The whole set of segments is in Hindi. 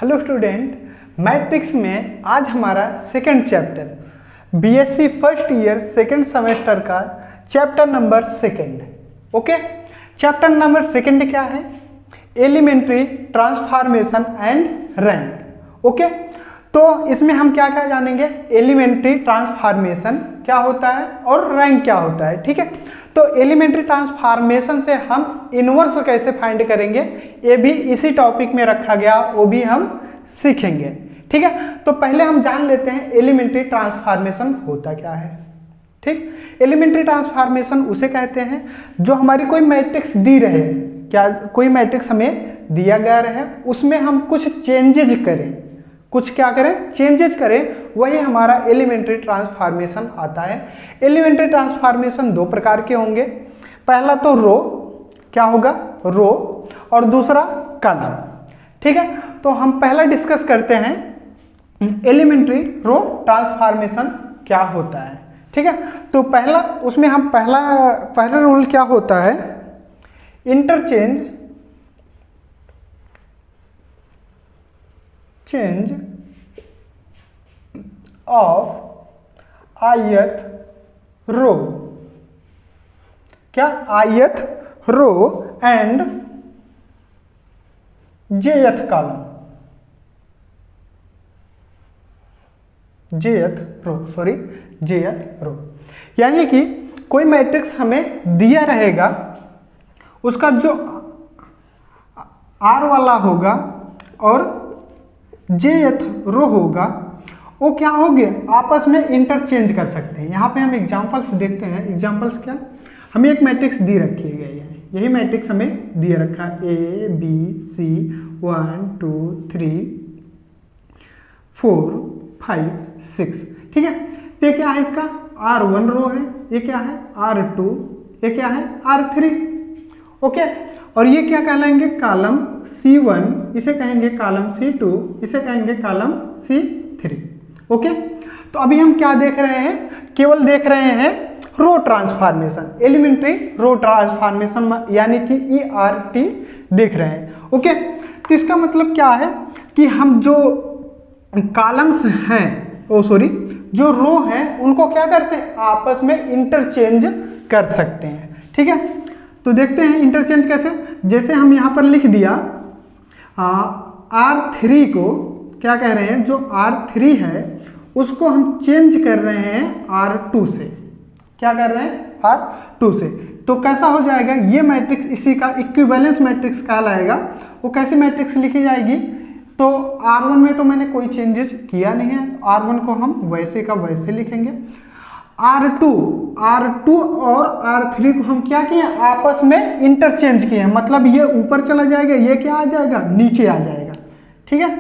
हेलो स्टूडेंट, मैट्रिक्स में आज हमारा second chapter BSc first year second semester का chapter number second. Okay, chapter number second क्या है? Elementary transformation and rank. Okay, तो इसमें हम क्या क्या जानेंगे? एलिमेंट्री ट्रांसफॉर्मेशन क्या होता है और रैंक क्या होता है। ठीक है, तो एलिमेंट्री ट्रांसफॉर्मेशन से हम इनवर्स कैसे फाइंड करेंगे ये भी इसी टॉपिक में रखा गया, वो भी हम सीखेंगे। ठीक है, तो पहले हम जान लेते हैं एलिमेंट्री ट्रांसफॉर्मेशन होता क्या है। ठीक, एलिमेंट्री ट्रांसफॉर्मेशन उसे कहते हैं जो हमारी कोई मैट्रिक्स दी रहे, क्या कोई मैट्रिक्स हमें दिया गया रहे, उसमें हम कुछ चेंजेज करें, कुछ क्या करें? चेंजेज करें, वही हमारा एलिमेंट्री ट्रांसफॉर्मेशन आता है। एलिमेंट्री ट्रांसफॉर्मेशन दो प्रकार के होंगे, पहला तो रो, क्या होगा? रो, और दूसरा कॉलम। ठीक है, तो हम पहला डिस्कस करते हैं एलिमेंट्री रो ट्रांसफॉर्मेशन क्या होता है। ठीक है, तो पहला उसमें हम पहला रूल क्या होता है? इंटरचेंज ऑफ ith रो, क्या? ith row and jth column, jth row. यानी कि कोई मैट्रिक्स हमें दिया रहेगा, उसका जो r वाला होगा और jth रो होगा, वो क्या होंगे? आपस में इंटरचेंज कर सकते हैं। यहाँ पे हम एग्जांपल्स देखते हैं। एग्जांपल्स क्या? हमें एक मैट्रिक्स दी रखी गई है, यही मैट्रिक्स हमें दिया रखा है A B C 1 2 3 4 5 6। ठीक है, ये क्या है? इसका R1 रो है, ये क्या है? R2, ये क्या है? R3। ओके, और ये क्या कहलाएंगे? कॉलम C1, इसे कहेंगे कॉलम C2, इसे कहेंगे कॉलम C3। ओके, तो अभी हम क्या देख रहे हैं? केवल देख रहे हैं रो ट्रांसफॉर्मेशन, एलिमेंट्री रो ट्रांसफॉर्मेशन, यानी कि ERT देख रहे हैं। ओके, तो इसका मतलब क्या है कि हम जो कॉलम्स हैं, जो रो हैं, उनको क्या करते हैं? आपस में इंटरचेंज कर सकते हैं। ठीक है, तो देखते हैं इंटरचेंज कैसे। जैसे हम यहाँ पर लिख दिया R3 को क्या कह रहे हैं? जो R3 है उसको हम चेंज कर रहे हैं R2 से। क्या कर रहे हैं? R2 से। तो कैसा हो जाएगा? ये मैट्रिक्स इसी का इक्विवेलेंस मैट्रिक्स कहलाएगा। वो कैसी मैट्रिक्स लिखी जाएगी? तो R1 में तो मैंने कोई चेंजेस किया नहीं है, R1 को हम वैसे का वैसे लिखेंगे। R2 और R3 को हम क्या किए? आपस में इंटरचेंज किए हैं, मतलब ये ऊपर चला जाएगा, ये क्या आ जाएगा? नीचे आ जाएगा। ठीक है,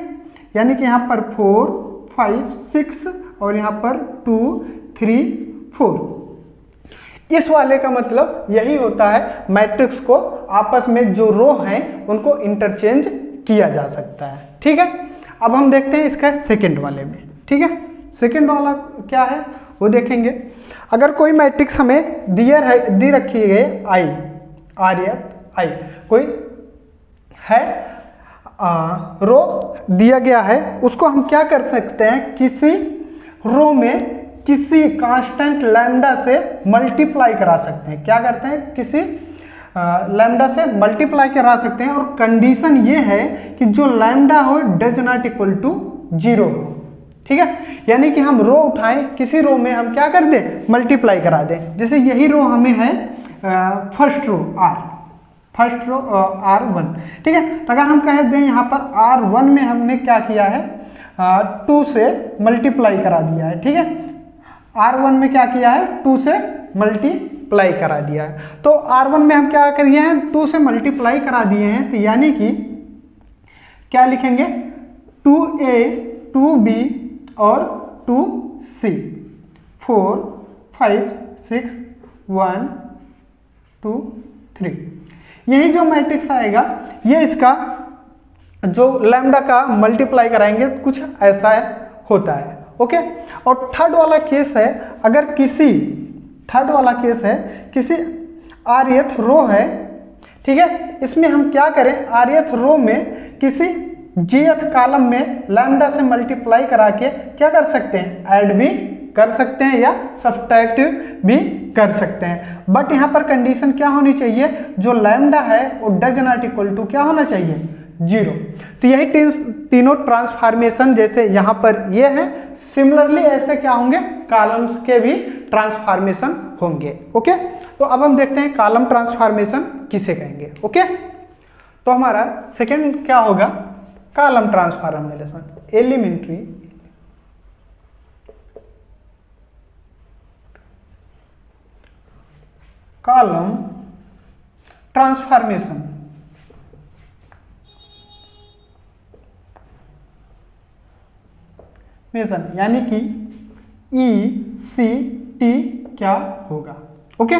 यानी कि यहाँ पर 4 5 6 और यहाँ पर 2 3 4। इस वाले का मतलब यही होता है, मैट्रिक्स को आपस में जो रो हैं उनको इंटरचेंज किया जा सकता है। ठीक है, अब हम देखते हैं इसका सेकंड वाले में। ठीक है, सेकंड वाला क्या है वो देखेंगे। अगर कोई मैट्रिक्स हमें दी रखी है I, कोई है रो दिया गया है, उसको हम क्या कर सकते हैं? किसी रो में किसी कांस्टेंट लैम्डा से मल्टीप्लाई करा सकते हैं। क्या करते हैं? किसी लैम्डा से मल्टीप्लाई करा सकते हैं, और कंडीशन ये है कि जो लैम्डा हो डज नॉट इक्वल टू 0 हो। ठीक है, यानी कि हम रो उठाएं, किसी रो में हम क्या कर दें? मल्टीप्लाई करा दें। जैसे यही रो हमें है फर्स्ट रो R1। ठीक है, तो अगर हम कह दें यहाँ पर R1 में हमने क्या किया है? 2 से मल्टीप्लाई करा दिया है। ठीक है, R1 में क्या किया है? 2 से मल्टीप्लाई करा दिया है। तो R1 में हम क्या करिए हैं? 2 से मल्टीप्लाई करा दिए हैं, तो यानी कि क्या लिखेंगे? 2A 2B और 2C 4 5 6 1 2 3। यही जो मैट्रिक्स आएगा, ये इसका जो लैम्डा का मल्टीप्लाई कराएंगे कुछ ऐसा होता है। ओके, और थर्ड वाला केस है, अगर किसी rth रो है। ठीक है, इसमें हम क्या करें? rth रो में किसी jth कॉलम में लैम्डा से मल्टीप्लाई करा के क्या कर सकते हैं, ऐड भी कर सकते हैं या सब्ट्रैक्ट भी कर सकते हैं। बट यहाँ पर कंडीशन क्या होनी चाहिए, जो लैम्डा है वो डज नॉट इक्वल टू क्या होना चाहिए, 0। तो यही तीनों ट्रांसफॉर्मेशन जैसे यहाँ पर ये है, सिमिलरली ऐसे क्या होंगे, कॉलम्स के भी ट्रांसफॉर्मेशन होंगे। ओके, तो अब हम देखते हैं कॉलम ट्रांसफॉर्मेशन किसे कहेंगे। ओके, तो हमारा सेकंड क्या होगा, column transformation, elementary column transformation. यानी कि ECT क्या होगा। ओके,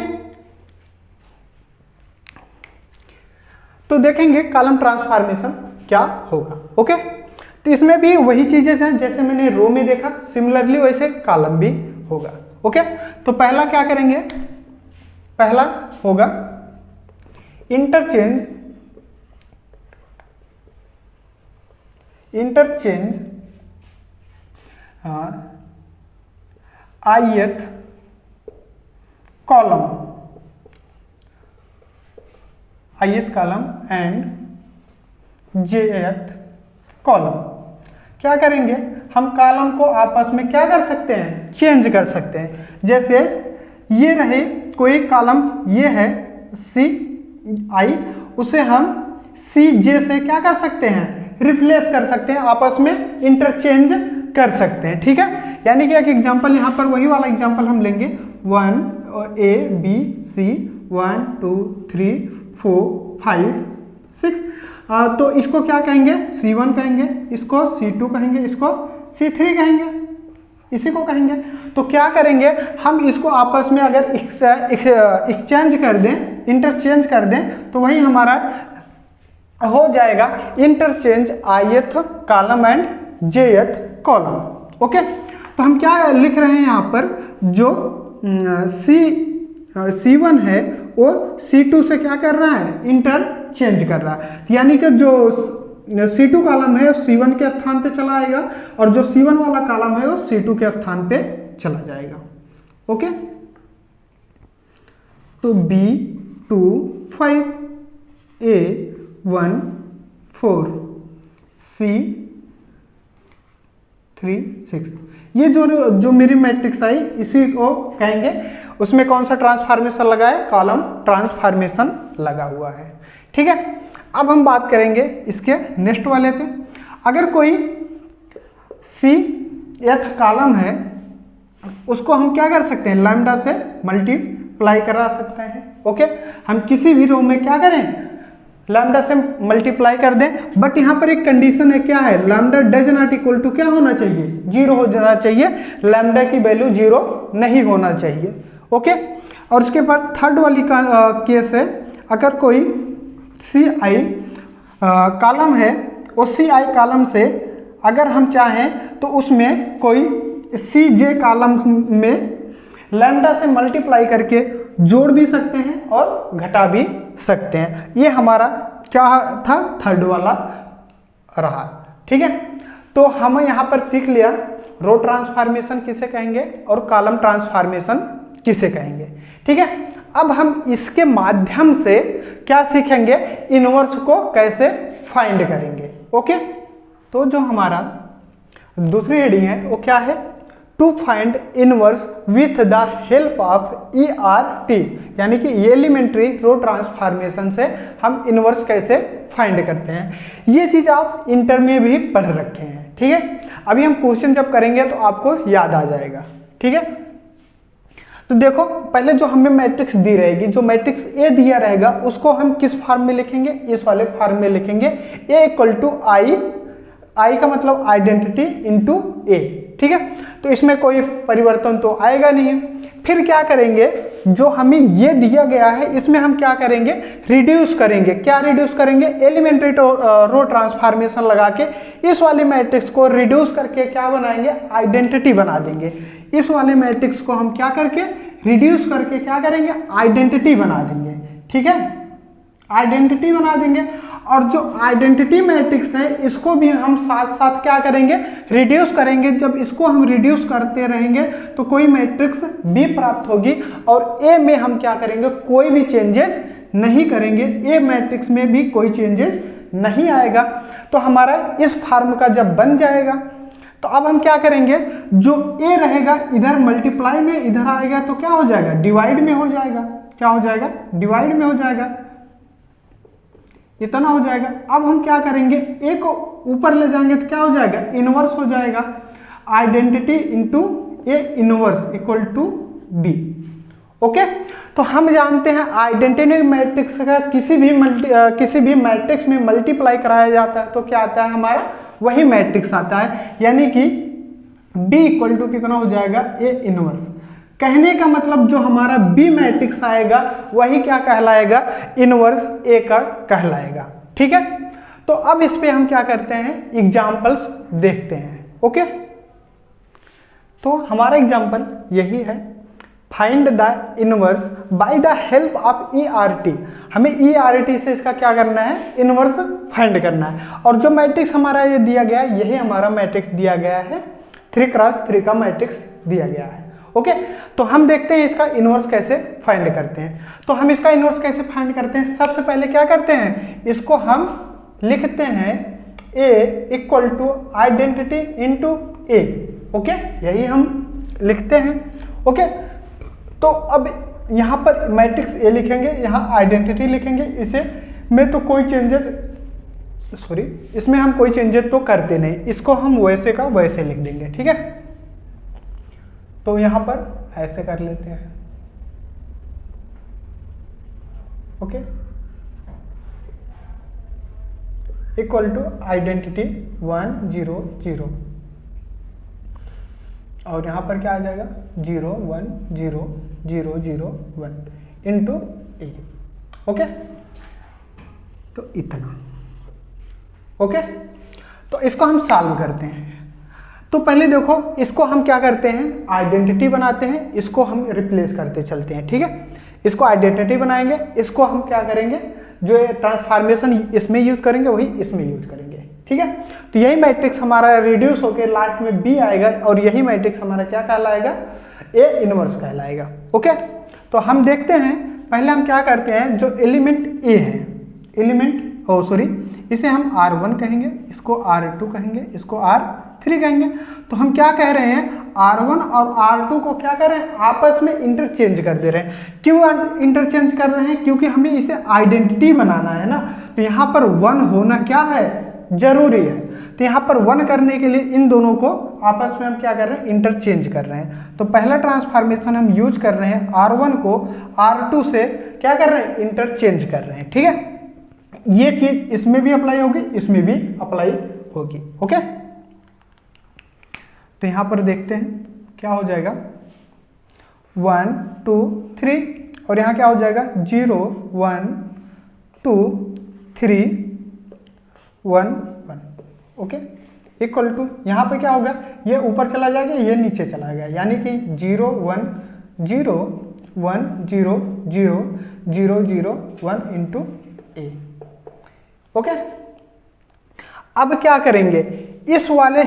तो देखेंगे कॉलम ट्रांसफॉर्मेशन क्या होगा। ओके, तो इसमें भी वही चीजें हैं जैसे मैंने रो में देखा, सिमिलरली वैसे कॉलम भी होगा। ओके, तो पहला क्या करेंगे, पहला होगा interchange ith column and jth column. क्या करेंगे, हम कॉलम को आपस में क्या कर सकते हैं, चेंज कर सकते हैं। जैसे ये रहे कोई कॉलम, ये है CI, उसे हम CJ से क्या कर सकते हैं, रिप्लेस कर सकते हैं, आपस में इंटरचेंज कर सकते हैं। ठीक है, यानी कि एक एग्जांपल यहाँ पर वही वाला एग्जांपल हम लेंगे, 1 A B C 1 2 3 4 5 6, तो इसको क्या कहेंगे, C1 कहेंगे, इसको C2 कहेंगे, इसको C3 कहेंगे, इसी को कहेंगे। तो क्या करेंगे, हम इसको आपस में अगर एक्सचेंज कर दें, इंटरचेंज कर दें, तो वही हमारा हो जाएगा interchange ith column and jth column. Okay, तो हम क्या लिख रहे हैं यहाँ पर, जो C1 है वो C2 से क्या कर रहा है, इंटरचेंज कर रहा है। यानी कि जो C2 कॉलम है वो C1 के स्थान पे चला आएगा और जो C1 वाला कॉलम है वो C2 के स्थान पे चला जाएगा। ओके, तो B2 5 A1 4 C3 6, ये जो मेरी मैट्रिक्स आई इसी को कहेंगे। उसमें कौन सा ट्रांसफॉर्मेशन लगा है, कॉलम ट्रांसफॉर्मेशन लगा हुआ है। ठीक है, अब हम बात करेंगे इसके नेक्स्ट वाले पे। अगर कोई Cth कॉलम है, उसको हम क्या कर सकते हैं, लैम्डा से मल्टीप्लाई करा सकते हैं। ओके, हम किसी भी रो में क्या करें, लैम्डा से मल्टीप्लाई कर दें। बट यहाँ पर एक कंडीशन है, क्या है, lambda does not equal to क्या होना चाहिए, 0 हो जाना चाहिए, लैम्डा की वैल्यू 0 नहीं होना चाहिए। ओके, और उसके बाद थर्ड वाली केस है, अगर कोई CI कॉलम है, उस CI कॉलम से अगर हम चाहें तो उसमें कोई CJ कॉलम में लैम्डा से मल्टीप्लाई करके जोड़ भी सकते हैं और घटा भी सकते हैं। ये हमारा क्या था, थर्ड वाला रहा। ठीक है, तो हम यहाँ पर सीख लिया रो ट्रांसफॉर्मेशन किसे कहेंगे और कॉलम ट्रांसफॉर्मेशन किसे कहेंगे। ठीक है, अब हम इसके माध्यम से क्या सीखेंगे, इनवर्स को कैसे फाइंड करेंगे। ओके, तो जो हमारा दूसरी हेडिंग है वो क्या है, to find inverse with the help of ERT, यानी कि एलिमेंट्री रो ट्रांसफॉर्मेशन से हम इनवर्स कैसे फाइंड करते हैं। ये चीज आप इंटर में भी पढ़ रखे हैं। ठीक है, अभी हम क्वेश्चन जब करेंगे तो आपको याद आ जाएगा। ठीक है, तो देखो पहले जो हमें मैट्रिक्स दी रहेगी, जो मैट्रिक्स A दिया रहेगा उसको हम किस फॉर्म में लिखेंगे, इस वाले फॉर्म में लिखेंगे, A इक्वल टू I का मतलब आइडेंटिटी इंटू A। ठीक है, तो इसमें कोई परिवर्तन तो आएगा नहीं। फिर क्या करेंगे, जो हमें ये दिया गया है इसमें हम क्या करेंगे, रिड्यूस करेंगे। क्या रिड्यूस करेंगे, एलिमेंट्री रो ट्रांसफॉर्मेशन लगा के इस वाले मैट्रिक्स को रिड्यूस करके क्या बनाएंगे, आइडेंटिटी बना देंगे। इस वाले मैट्रिक्स को हम क्या करके रिड्यूस करके क्या करेंगे, आइडेंटिटी बना देंगे। ठीक है, आइडेंटिटी बना देंगे। और जो आइडेंटिटी मैट्रिक्स है इसको भी हम साथ साथ क्या करेंगे, रिड्यूस करेंगे। जब इसको हम रिड्यूस करते रहेंगे तो कोई मैट्रिक्स बी प्राप्त होगी और ए में हम क्या करेंगे, कोई भी चेंजेस नहीं करेंगे, ए मैट्रिक्स में भी कोई चेंजेस नहीं आएगा। तो हमारा इस फॉर्म का जब बन जाएगा तो अब हम क्या करेंगे, जो ए रहेगा इधर मल्टीप्लाई में इधर आएगा तो क्या हो जाएगा, डिवाइड में हो जाएगा। क्या हो जाएगा, डिवाइड में हो जाएगा, इतना हो जाएगा। अब हम क्या करेंगे, ए को ऊपर ले जाएंगे तो क्या हो जाएगा, इनवर्स हो जाएगा। Identity into A inverse equal to B. Okay, तो हम जानते हैं आइडेंटिटी मैट्रिक्स का किसी भी मैट्रिक्स में मल्टीप्लाई कराया जाता है तो क्या आता है, हमारा वही मैट्रिक्स आता है, यानी कि B इक्वल टू कितना हो जाएगा, ए इनवर्स। कहने का मतलब जो हमारा B मैट्रिक्स आएगा वही क्या कहलाएगा, इनवर्स ए का कहलाएगा। ठीक है, तो अब इस पे हम क्या करते हैं, एग्जाम्पल्स देखते हैं। ओके, तो हमारा एग्जाम्पल यही है, find the inverse by the help of ERT। हमें ERT से इसका क्या करना है, इनवर्स फाइंड करना है। और जो मैट्रिक्स हमारा ये दिया गया है, यही हमारा मैट्रिक्स दिया गया है, 3x3 का मैट्रिक्स दिया गया है। ओके, तो हम देखते हैं इसका इनवर्स कैसे फाइंड करते हैं। तो हम इसका इनवर्स कैसे फाइंड करते हैं, सबसे पहले क्या करते हैं, इसको हम लिखते हैं A equal to identity into A. Okay, यही हम लिखते हैं। ओके, तो अब यहाँ पर मैट्रिक्स ए लिखेंगे, यहाँ आइडेंटिटी लिखेंगे, इसे में तो कोई चेंजेस इसमें हम कोई चेंजेस तो करते नहीं, इसको हम वैसे का वैसे लिख देंगे। ठीक है, तो यहाँ पर ऐसे कर लेते हैं। ओके, इक्वल टू आइडेंटिटी 1 0 0 और यहाँ पर क्या आ जाएगा, 0 1 0 0 0 1 इंटू ए। ओके, तो इतना। ओके, तो इसको हम सॉल्व करते हैं। तो पहले देखो, इसको हम क्या करते हैं, आइडेंटिटी बनाते हैं, इसको हम रिप्लेस करते चलते हैं। ठीक है, इसको आइडेंटिटी बनाएंगे, इसको हम क्या करेंगे, जो ट्रांसफॉर्मेशन इसमें यूज करेंगे वही इसमें यूज करेंगे। ठीक है, तो यही मैट्रिक्स हमारा रिड्यूस होकर लास्ट में बी आएगा और यही मैट्रिक्स हमारा क्या कहलाएगा, ए इनवर्स कहलाएगा। ओके, तो हम देखते हैं, पहले हम क्या करते हैं, जो एलिमेंट ए है, इसे हम R1 कहेंगे, इसको R2 कहेंगे, इसको R3 कहेंगे। तो हम क्या कह रहे हैं, R1 और R2 को क्या कर रहे हैं, आपस में इंटरचेंज कर दे रहे हैं। क्यों इंटरचेंज कर रहे हैं, क्योंकि हमें इसे आइडेंटिटी बनाना है ना, तो यहाँ पर 1 होना क्या है, जरूरी है। तो यहाँ पर 1 करने के लिए इन दोनों को आपस में हम क्या कर रहे हैं, इंटरचेंज कर रहे हैं। तो पहला ट्रांसफॉर्मेशन हम यूज कर रहे हैं, R1 को R2 से क्या कर रहे हैं, इंटरचेंज कर रहे हैं। ठीक है, ये चीज इसमें भी अप्लाई होगी, इसमें भी अप्लाई होगी। ओके, तो यहां पर देखते हैं क्या हो जाएगा, 1 2 3 और यहां क्या हो जाएगा, 0 1 2 3 1 1। ओके, इक्वल टू यहाँ पे क्या होगा, ये ऊपर चला जाएगा, ये नीचे चला गया, यानी कि 0 1 0 1 0 0 0 0 1 इंटू ए। ओके, अब क्या करेंगे, इस वाले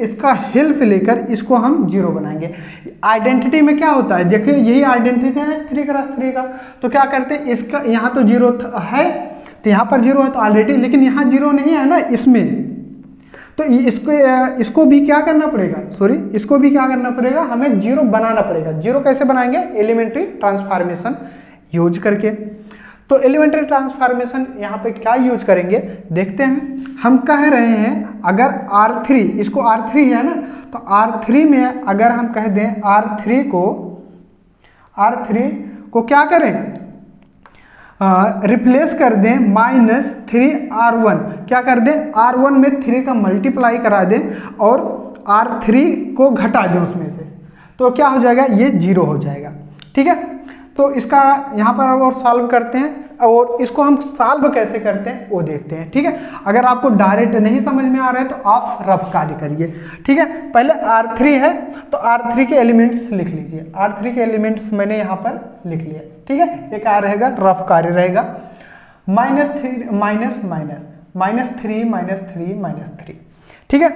इसका हेल्प लेकर इसको हम 0 बनाएंगे। आइडेंटिटी में क्या होता है, देखिए यही आइडेंटिटी है 3x3 का, तो क्या करते हैं, इसका यहाँ तो 0 है, तो यहाँ पर 0 है तो ऑलरेडी, लेकिन यहाँ 0 नहीं है ना इसमें, तो इसको भी क्या करना पड़ेगा, इसको भी क्या करना पड़ेगा, हमें 0 बनाना पड़ेगा। 0 कैसे बनाएंगे, एलिमेंट्री ट्रांसफॉर्मेशन यूज करके। तो एलिमेंट्री ट्रांसफॉर्मेशन यहाँ पे क्या यूज करेंगे, देखते हैं। हम कह रहे हैं अगर R3, इसको R3 है ना, तो R3 में अगर हम कह दें R3 को क्या करें, रिप्लेस कर दें -3R1, क्या कर दें, R1 में 3 का मल्टीप्लाई करा दें और R3 को घटा दें उसमें से, तो क्या हो जाएगा, ये 0 हो जाएगा। ठीक है, तो इसका यहाँ पर और सॉल्व करते हैं, और इसको हम सॉल्व कैसे करते हैं वो देखते हैं। ठीक है, अगर आपको डायरेक्ट नहीं समझ में आ रहा है तो आप रफ कार्य करिए। ठीक है, पहले R3 है तो R3 के एलिमेंट्स लिख लीजिए, R3 के एलिमेंट्स मैंने यहाँ पर लिख लिया। ठीक है, ये क्या रहेगा, रफ कार्य रहेगा। Minus three minus minus minus three minus three minus three. ठीक है,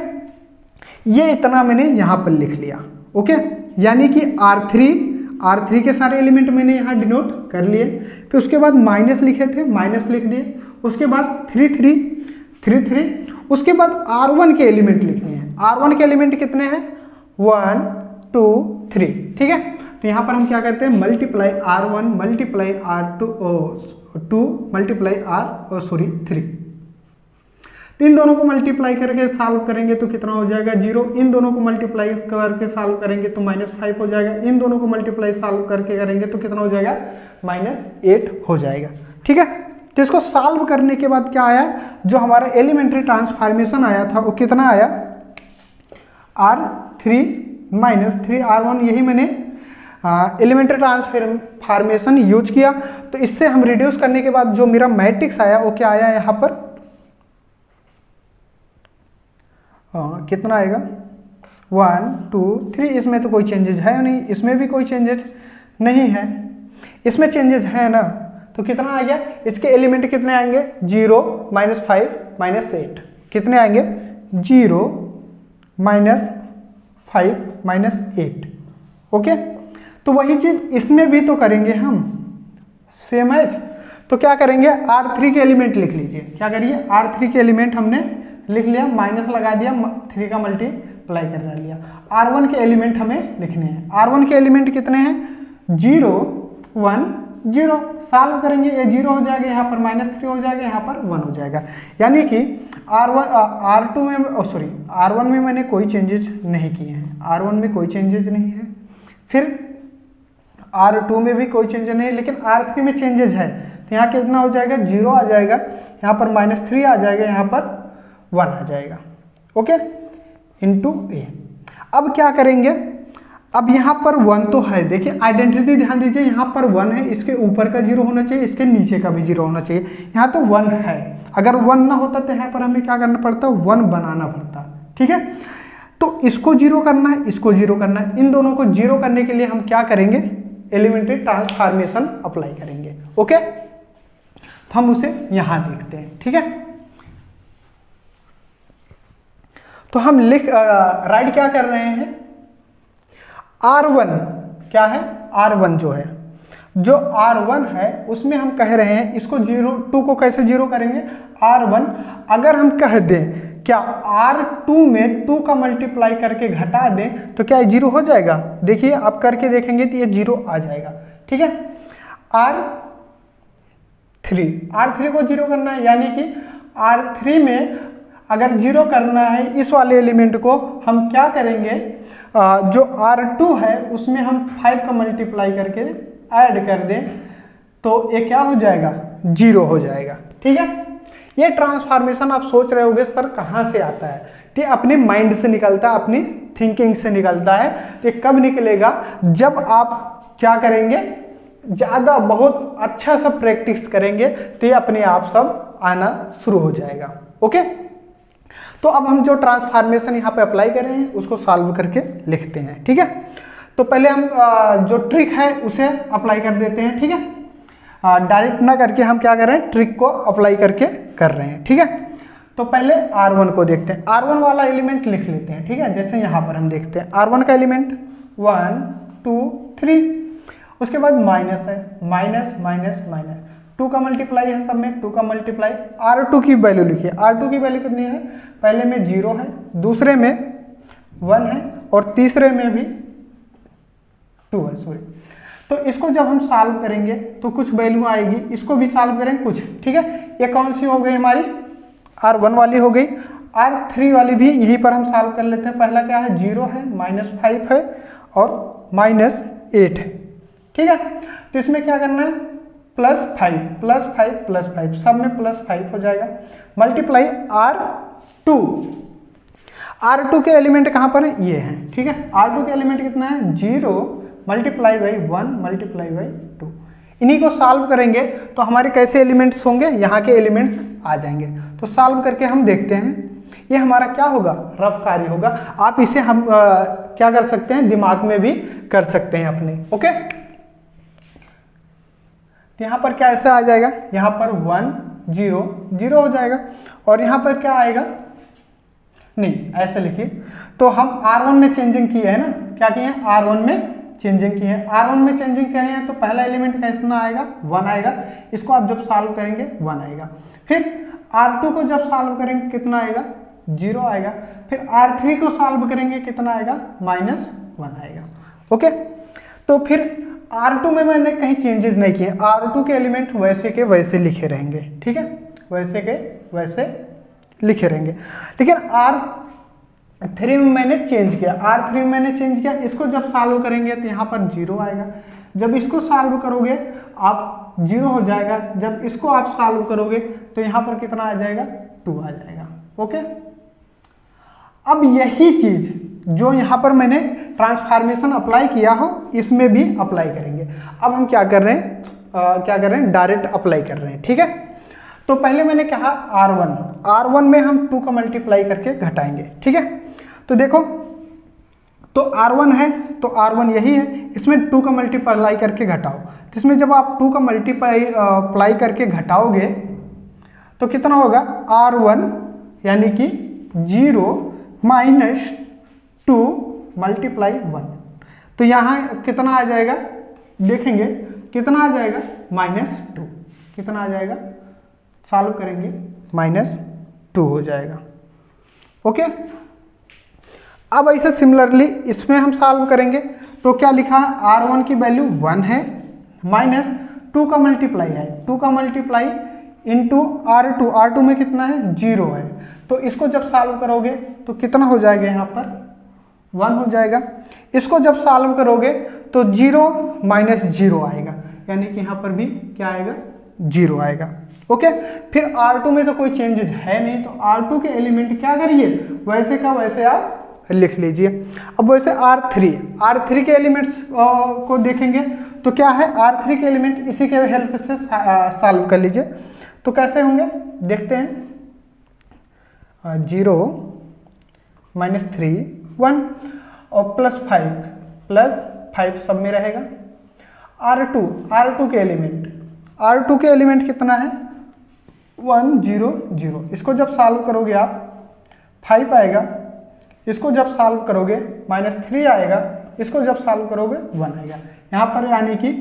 ये इतना मैंने यहाँ पर लिख लिया। ओके, यानी कि R3 के सारे एलिमेंट मैंने यहाँ डिनोट कर लिए। फिर उसके बाद माइनस लिखे थे, माइनस लिख दिए। उसके बाद 3 3 3, उसके बाद R1 के एलिमेंट लिखने हैं। R1 के एलिमेंट कितने हैं? 1 2 3। ठीक है, तो यहाँ पर हम क्या करते हैं, multiply R1 multiply R2 2 multiply R 3। तो इन दोनों को मल्टीप्लाई करके सॉल्व करेंगे तो कितना हो जाएगा? 0। इन दोनों को मल्टीप्लाई करके सॉल्व करेंगे तो -5 हो जाएगा। इन दोनों को मल्टीप्लाई सॉल्व करके करेंगे तो कितना हो जाएगा? -8 हो जाएगा। ठीक है, तो इसको सॉल्व करने के बाद क्या आया, जो हमारा एलिमेंट्री ट्रांसफॉर्मेशन आया था वो कितना आया? R3 -3 R1। यही मैंने एलिमेंट्री ट्रांसफॉर्मेशन यूज किया। तो इससे हम रिड्यूस करने के बाद जो मेरा मैट्रिक्स आया वो क्या आया यहाँ पर? कितना आएगा? 1 2 3। इसमें तो कोई चेंजेज है नहीं, इसमें भी कोई चेंजेज नहीं है, इसमें चेंजेस है ना। तो कितना आ गया? इसके एलिमेंट कितने आएंगे? 0 -5 -8। कितने आएंगे? 0 -5 -8। ओके, तो वही चीज इसमें भी तो करेंगे हम, सेम एज। तो क्या करेंगे? R3 के एलिमेंट लिख लीजिए। क्या करिए? R3 के एलिमेंट हमने लिख लिया, माइनस लगा दिया, 3 का मल्टीप्लाई कर लिया। R1 के एलिमेंट हमें लिखने हैं। R1 के एलिमेंट कितने हैं? 0 1 0। सॉल्व करेंगे, ये 0 हो जाएगा, यहाँ पर -3 हो जाएगा, यहाँ पर 1 हो जाएगा। यानी कि R1 में मैंने कोई चेंजेस नहीं किए हैं। R1 में कोई चेंजेस नहीं है, फिर R2 में भी कोई चेंजेस नहीं, लेकिन R3 में चेंजेस है। तो यहाँ कितना हो जाएगा? 0 आ जाएगा, यहाँ पर -3 आ जाएगा, यहाँ पर 1 आ जाएगा। ओके, इंटू ए। अब क्या करेंगे? अब यहाँ पर 1 तो है, देखिए आइडेंटिटी ध्यान दीजिए, यहाँ पर 1 है, इसके ऊपर का 0 होना चाहिए, इसके नीचे का भी 0 होना चाहिए। यहाँ तो 1 है, अगर 1 ना होता तो यहाँ पर हमें क्या करना पड़ता? 1 बनाना पड़ता। ठीक है, तो इसको 0 करना है, इसको 0 करना है। इन दोनों को 0 करने के लिए हम क्या करेंगे? एलिमेंट्री ट्रांसफॉर्मेशन अप्लाई करेंगे। ओके, तो हम उसे यहाँ देखते हैं। ठीक है, तो हम राइट क्या कर रहे हैं? R1 क्या है? R1 जो है, जो R1 है उसमें हम कह रहे हैं इसको 2 को कैसे 0 करेंगे? R1 अगर हम कह दें क्या R2 में 2 का मल्टीप्लाई करके घटा दें तो क्या 0 हो जाएगा? देखिए आप करके देखेंगे तो ये 0 आ जाएगा। ठीक है, R3 को 0 करना है, यानी कि R3 में अगर 0 करना है इस वाले एलिमेंट को, हम क्या करेंगे? जो R2 है उसमें हम 5 का मल्टीप्लाई करके ऐड कर दें तो ये क्या हो जाएगा? 0 हो जाएगा। ठीक है, ये ट्रांसफॉर्मेशन आप सोच रहे होंगे सर कहाँ से आता है? तो अपने माइंड से निकलता है, अपनी थिंकिंग से निकलता है। तो कब निकलेगा? जब आप क्या करेंगे? ज़्यादा बहुत अच्छा सा प्रैक्टिस करेंगे तो ये अपने आप सब आना शुरू हो जाएगा। ओके, तो अब हम जो ट्रांसफॉर्मेशन यहाँ पे अप्लाई कर रहे हैं उसको सॉल्व करके लिखते हैं। ठीक है, तो पहले हम जो ट्रिक है उसे अप्लाई कर देते हैं। ठीक है, डायरेक्ट ना करके हम क्या कर रहे हैं? ट्रिक को अप्लाई करके कर रहे हैं। ठीक है, तो पहले R1 को देखते हैं। R1 वाला एलिमेंट लिख लेते हैं। ठीक है, जैसे यहाँ पर हम देखते हैं R1 का एलिमेंट 1 2 3, उसके बाद माइनस है, माइनस माइनस माइनस, 2 का मल्टीप्लाई है, सब में 2 का मल्टीप्लाई। R2 की वैल्यू लिखिए। R2 की वैल्यू कितनी है? पहले में 0 है, दूसरे में 1 है और तीसरे में भी 2 है, सॉरी। तो इसको जब हम सॉल्व करेंगे तो कुछ वैल्यू आएगी, इसको भी सॉल्व करेंगे कुछ। ठीक है, ये कौन सी हो गई हमारी? R1 वाली हो गई। R3 वाली भी यहीं पर हम सॉल्व कर लेते हैं। पहला क्या है? 0 है, -5 है और -8 है। ठीक है, तो इसमें क्या करना है? +5 +5 +5, सब में +5 हो जाएगा। मल्टीप्लाई R2 के एलिमेंट कहाँ पर है? ये हैं। ठीक है, R2 के एलिमेंट कितना है? 0 मल्टीप्लाई बाई 1 मल्टीप्लाई बाई 2। इन्हीं को सॉल्व करेंगे तो हमारे कैसे एलिमेंट्स होंगे? यहाँ के एलिमेंट्स आ जाएंगे। तो सॉल्व करके हम देखते हैं ये हमारा क्या होगा? रफ कार्य होगा। आप इसे हम क्या कर सकते हैं? दिमाग में भी कर सकते हैं अपने। ओके, तो यहाँ पर क्या ऐसा आ जाएगा, यहाँ पर 1 0 0 हो जाएगा, और यहाँ पर क्या आएगा, नहीं ऐसे लिखिए, तो हम R1 में चेंजिंग किए है ना, क्या किए हैं, R1 में चेंजिंग किए हैं, R1 में चेंजिंग किए हैं, तो पहला एलिमेंट कितना आएगा, 1 आएगा, इसको आप जब सॉल्व करेंगे 1 आएगा, फिर R2 को जब सॉल्व करेंगे कितना आएगा, 0 आएगा, फिर R3 को सॉल्व करेंगे कितना आएगा, -1 आएगा। ओके, तो फिर R2 में मैंने कहीं चेंजेस नहीं किए, R2 के एलिमेंट वैसे के वैसे लिखे रहेंगे, ठीक है, वैसे के वैसे लिखे रहेंगे। लेकिन R3 में मैंने चेंज किया, R3 में मैंने चेंज किया, इसको जब सॉल्व करेंगे तो यहाँ पर 0 आएगा, जब इसको सॉल्व करोगे आप 0 हो जाएगा, जब इसको आप सॉल्व करोगे तो यहाँ पर कितना आ जाएगा, 2 आ जाएगा। ओके, अब यही चीज जो यहाँ पर मैंने ट्रांसफॉर्मेशन अप्लाई किया हो इसमें भी अप्लाई करेंगे। अब हम क्या कर रहे हैं, डायरेक्ट अप्लाई कर रहे हैं, ठीक है। तो पहले मैंने कहा R1 में हम 2 का मल्टीप्लाई करके घटाएंगे, ठीक है। तो देखो, तो R1 है तो R1 यही है, इसमें 2 का मल्टीप्लाई करके घटाओ, तो इसमें जब आप 2 का मल्टीप्लाई करके घटाओगे तो कितना होगा, R1 यानी कि 0 - 2 × 1, तो यहाँ कितना आ जाएगा, देखेंगे कितना आ जाएगा, -2, कितना आ जाएगा, सॉल्व करेंगे -2 हो जाएगा। ओके, अब ऐसे सिमिलरली इसमें हम सॉल्व करेंगे, तो क्या लिखा है, R1 की वैल्यू 1 है, -2 का मल्टीप्लाई है, 2 का मल्टीप्लाई इंटू R2 में कितना है, 0 है, तो इसको जब सॉल्व करोगे तो कितना हो जाएगा, यहाँ पर 1 हो जाएगा, इसको जब सॉल्व करोगे तो 0 - 0 आएगा, यानी कि यहाँ पर भी क्या आएगा, 0 आएगा। ओके, फिर R2 में तो कोई चेंजेज है नहीं, तो R2 के एलिमेंट क्या करिए, वैसे का वैसे आप लिख लीजिए। अब वैसे R3 के एलिमेंट्स को देखेंगे तो क्या है, R3 के एलिमेंट इसी के हेल्प से सॉल्व कर लीजिए। तो कैसे होंगे देखते हैं, 0 - 3 1 और +5 सब में रहेगा। R2 के एलिमेंट कितना है, 1 0 0, इसको जब सॉल्व करोगे आप 5 आएगा, इसको जब सॉल्व करोगे -3 आएगा, इसको जब सॉल्व करोगे 1 आएगा, यहाँ पर यानी कि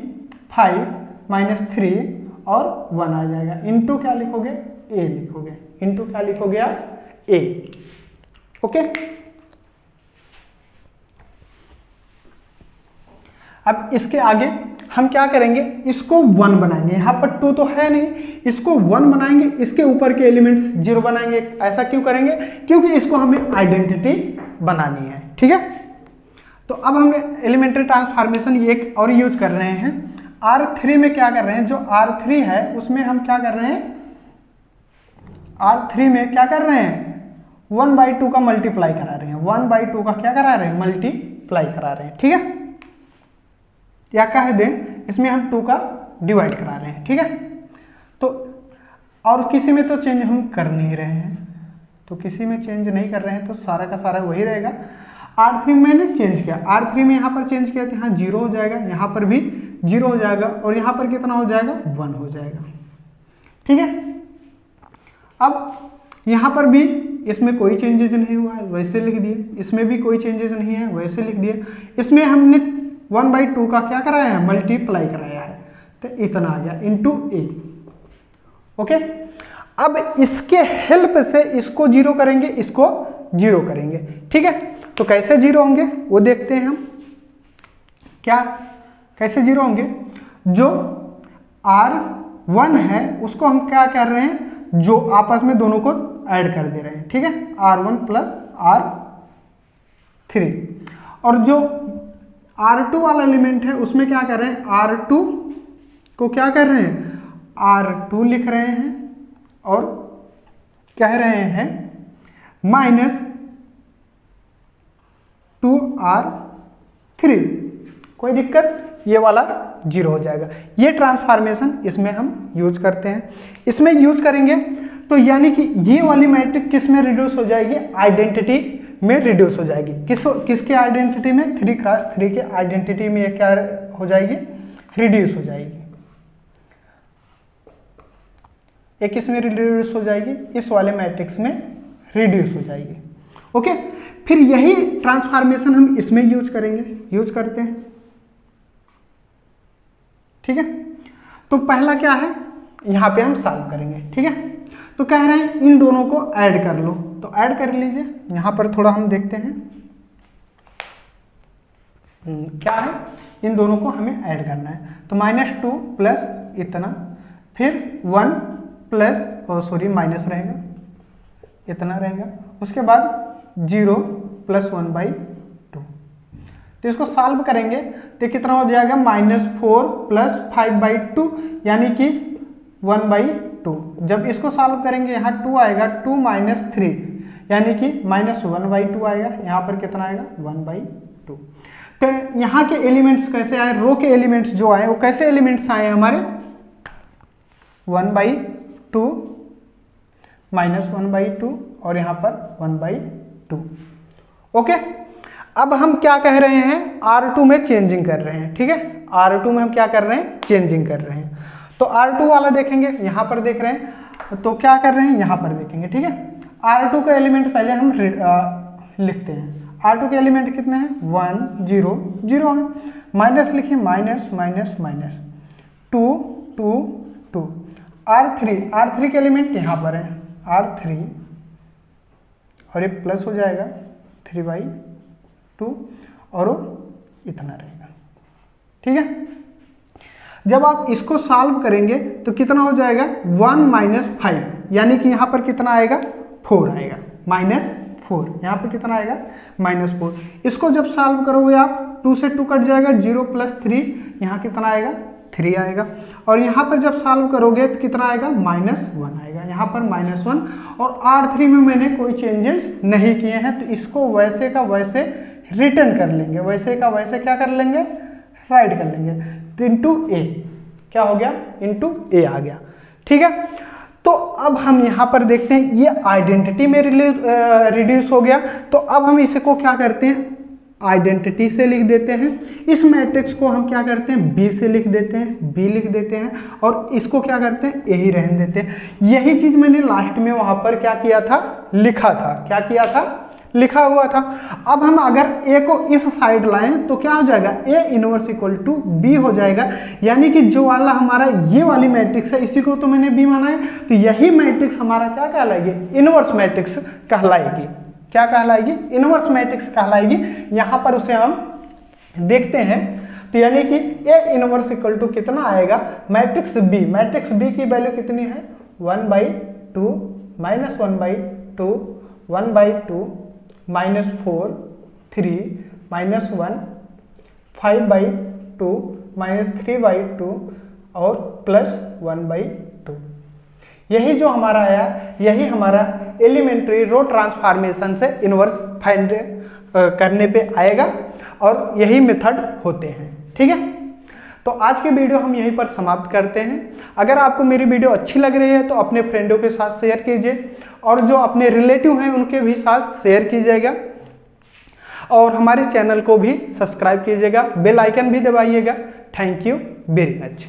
5 - 3 और 1 आ जाएगा, इंटू क्या लिखोगे, A लिखोगे, इंटू क्या लिखोगे आप, A। ओके, अब इसके आगे हम क्या करेंगे, इसको 1 बनाएंगे, यहाँ पर 2 तो है नहीं, इसको 1 बनाएंगे, इसके ऊपर के एलिमेंट 0 बनाएंगे। ऐसा क्यों करेंगे, क्योंकि इसको हमें आइडेंटिटी बनानी है, ठीक है। तो अब हम एलिमेंट्री ट्रांसफॉर्मेशन एक और यूज कर रहे हैं, R3 में क्या कर रहे हैं, जो R3 है उसमें हम क्या कर रहे हैं, R3 में क्या कर रहे हैं, 1/2 का मल्टीप्लाई करा रहे हैं, 1/2 का क्या करा रहे हैं, मल्टीप्लाई करा रहे हैं, ठीक है, या कह दें इसमें हम 2 का डिवाइड करा रहे हैं, ठीक है। तो और किसी में तो चेंज हम कर नहीं रहे हैं, तो किसी में चेंज नहीं कर रहे हैं, तो सारा का सारा वही रहेगा। R3 में मैंने चेंज किया, R3 में यहाँ पर चेंज किया तो यहाँ 0 हो जाएगा, यहाँ पर भी 0 हो जाएगा, और यहाँ पर कितना हो जाएगा, 1 हो जाएगा, ठीक है। अब यहाँ पर भी इसमें कोई चेंजेज नहीं हुआ है, वैसे लिख दिए, इसमें भी कोई चेंजेज नहीं है, वैसे लिख दिए। इसमें हमने 1/2 का क्या कराया है, मल्टीप्लाई कराया है, तो इतना आ गया इंटू A। ओके, अब इसके हेल्प से इसको 0 करेंगे, इसको 0 करेंगे, ठीक है। तो कैसे 0 होंगे वो देखते हैं हम, क्या कैसे 0 होंगे, जो R1 है उसको हम क्या कर रहे हैं, जो आपस में दोनों को ऐड कर दे रहे हैं, ठीक है, R1 + R3, और जो R2 वाला एलिमेंट है उसमें क्या कर रहे हैं, R2 को क्या कर रहे हैं, R2 लिख रहे हैं, और कह रहे हैं -2R3, कोई दिक्कत, ये वाला 0 हो जाएगा। ये ट्रांसफॉर्मेशन इसमें हम यूज करते हैं, इसमें यूज करेंगे तो यानी कि ये वाली मैट्रिक्स किस में रिड्यूस हो जाएगी, आइडेंटिटी में रिड्यूस हो जाएगी। किसके आइडेंटिटी में, 3 × 3 के आइडेंटिटी में ये क्या हो जाएगी, रिड्यूस हो जाएगी। एक इसमें रिड्यूस हो जाएगी, इस वाले मैट्रिक्स में रिड्यूस हो जाएगी। ओके, फिर यही ट्रांसफॉर्मेशन हम इसमें यूज करेंगे, यूज करते हैं। ठीक है, तो पहला क्या है, यहाँ पे हम सॉल्व करेंगे। ठीक है, तो कह रहे हैं इन दोनों को ऐड कर लो, तो ऐड कर लीजिए। यहाँ पर थोड़ा हम देखते हैं क्या है, इन दोनों को हमें ऐड करना है। तो -2 प्लस इतना, फिर 1 प्लस माइनस रहेगा, इतना रहेगा, उसके बाद 0 प्लस 1/2। तो इसको सॉल्व करेंगे तो कितना हो जाएगा, -4 प्लस 5/2 यानी कि 1/2। जब इसको सॉल्व करेंगे यहाँ 2 आएगा, 2 माइनस 3 यानी कि -1/2 आएगा। यहाँ पर कितना आएगा, 1/2। तो यहाँ के एलिमेंट्स कैसे आए, रो के एलिमेंट्स जो आए वो कैसे एलिमेंट्स आए हमारे, 1/2 -1/2 और यहाँ पर 1/2। ओके, अब हम क्या कह रहे हैं, R2 में चेंजिंग कर रहे हैं। ठीक है, R2 में हम क्या कर रहे हैं, चेंजिंग कर रहे हैं। तो R2 वाला देखेंगे, यहाँ पर देख रहे हैं, तो क्या कर रहे हैं, यहाँ पर देखेंगे। ठीक है, R2 का एलिमेंट पहले हम लिखते हैं। R2 के एलिमेंट कितने हैं, 1 0 0 है, माइनस लिखिए, माइनस माइनस माइनस 2 2 2। R3 के एलिमेंट यहाँ पर है, R3 और ये प्लस हो जाएगा 3/2 और इतना रहेगा। ठीक है, जब आप इसको सॉल्व करेंगे तो कितना हो जाएगा, 1 - 5 यानी कि यहाँ पर कितना आएगा, 4 आएगा, -4। यहाँ पे कितना आएगा, -4। इसको जब सॉल्व करोगे आप, 2 से 2 कट जाएगा, 0 प्लस 3 यहाँ कितना आएगा, 3 आएगा। और यहाँ पर जब सॉल्व करोगे तो कितना आएगा, -1 आएगा, यहाँ पर -1। और R3 में मैंने कोई चेंजेस नहीं किए हैं, तो इसको वैसे का वैसे रिटर्न कर लेंगे, वैसे का वैसे क्या कर लेंगे, राइट कर लेंगे। तो इंटू ए क्या हो गया, इंटू ए आ गया। ठीक है, तो अब हम यहाँ पर देखते हैं ये आइडेंटिटी में रिड्यूस हो गया। तो अब हम इसे को क्या करते हैं, आइडेंटिटी से लिख देते हैं। इस मैट्रिक्स को हम क्या करते हैं, बी से लिख देते हैं, बी लिख देते हैं, और इसको क्या करते हैं, ए ही रहने देते हैं। यही चीज मैंने लास्ट में वहां पर क्या किया था, लिखा था, क्या किया था, लिखा हुआ था। अब हम अगर ए को इस साइड लाएं तो क्या हो जाएगा, A inverse equal to B हो जाएगा। यानी कि जो वाला हमारा ये वाली मैट्रिक्स है, इसी को तो मैंने बी माना है, तो यही मैट्रिक्स हमारा क्या कहलाएगी, इनवर्स मैट्रिक्स कहलाएगी। क्या कहलाएगी, इनवर्स मैट्रिक्स कहलाएगी। यहाँ पर उसे हम देखते हैं, तो यानी कि ए इनवर्स इक्वल टू कितना आएगा, मैट्रिक्स बी की वैल्यू कितनी है, 1/2 -1/2 1/2 -4 3 -1 5/2 -3/2 और +1/2। यही जो हमारा आया, यही हमारा एलिमेंट्री रो ट्रांसफॉर्मेशन से इनवर्स फाइंड करने पे आएगा, और यही मेथड होते हैं। ठीक है, तो आज की वीडियो हम यहीं पर समाप्त करते हैं। अगर आपको मेरी वीडियो अच्छी लग रही है तो अपने फ्रेंडों के साथ शेयर कीजिए, और जो अपने रिलेटिव हैं उनके भी साथ शेयर कीजिएगा, और हमारे चैनल को भी सब्सक्राइब कीजिएगा, बेल आइकन भी दबाइएगा। Thank you very much.